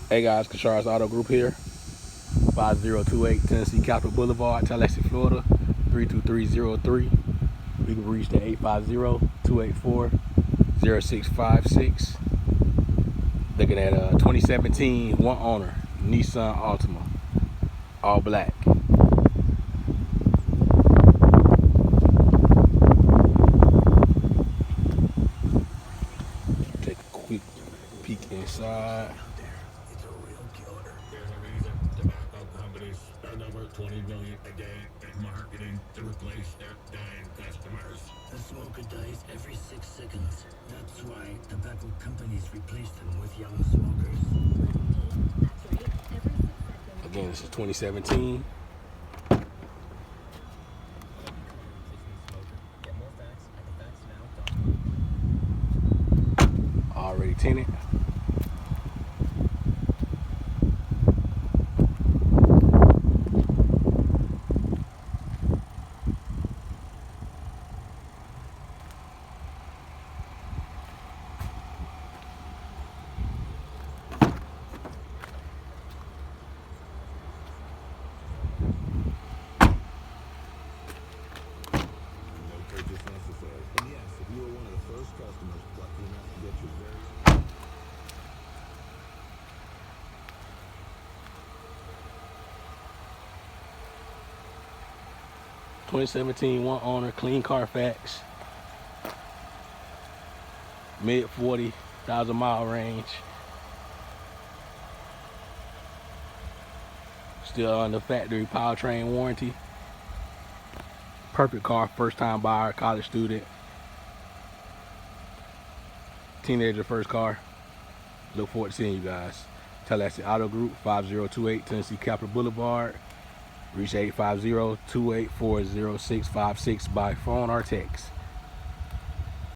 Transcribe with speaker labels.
Speaker 1: Hey guys, Carshards Auto Group here, 5028 Tennessee Capitol Boulevard, Tallahassee, Florida, 32303. We can reach the 850-284-0656. Looking at a 2017 one owner Nissan Altima, all black. Take a quick peek inside.
Speaker 2: There's a reason tobacco companies spend over $20 million a day in marketing to replace their dying customers.
Speaker 3: The smoker dies every 6 seconds. That's why tobacco companies replace them with young smokers.
Speaker 1: Again, this is 2017. Already tinted.
Speaker 2: No purchase necessary. And yes, if you were one of the first customers lucky enough to get your very
Speaker 1: 2017 one owner, clean CARFAX, mid 40,000 mile range. Still under factory powertrain warranty. Perfect car, first time buyer, college student, teenager first car. Look forward to seeing you guys. Tallahassee Auto Group, 5028 Tennessee Capitol Boulevard. Reach 850-284-0656 by phone or text.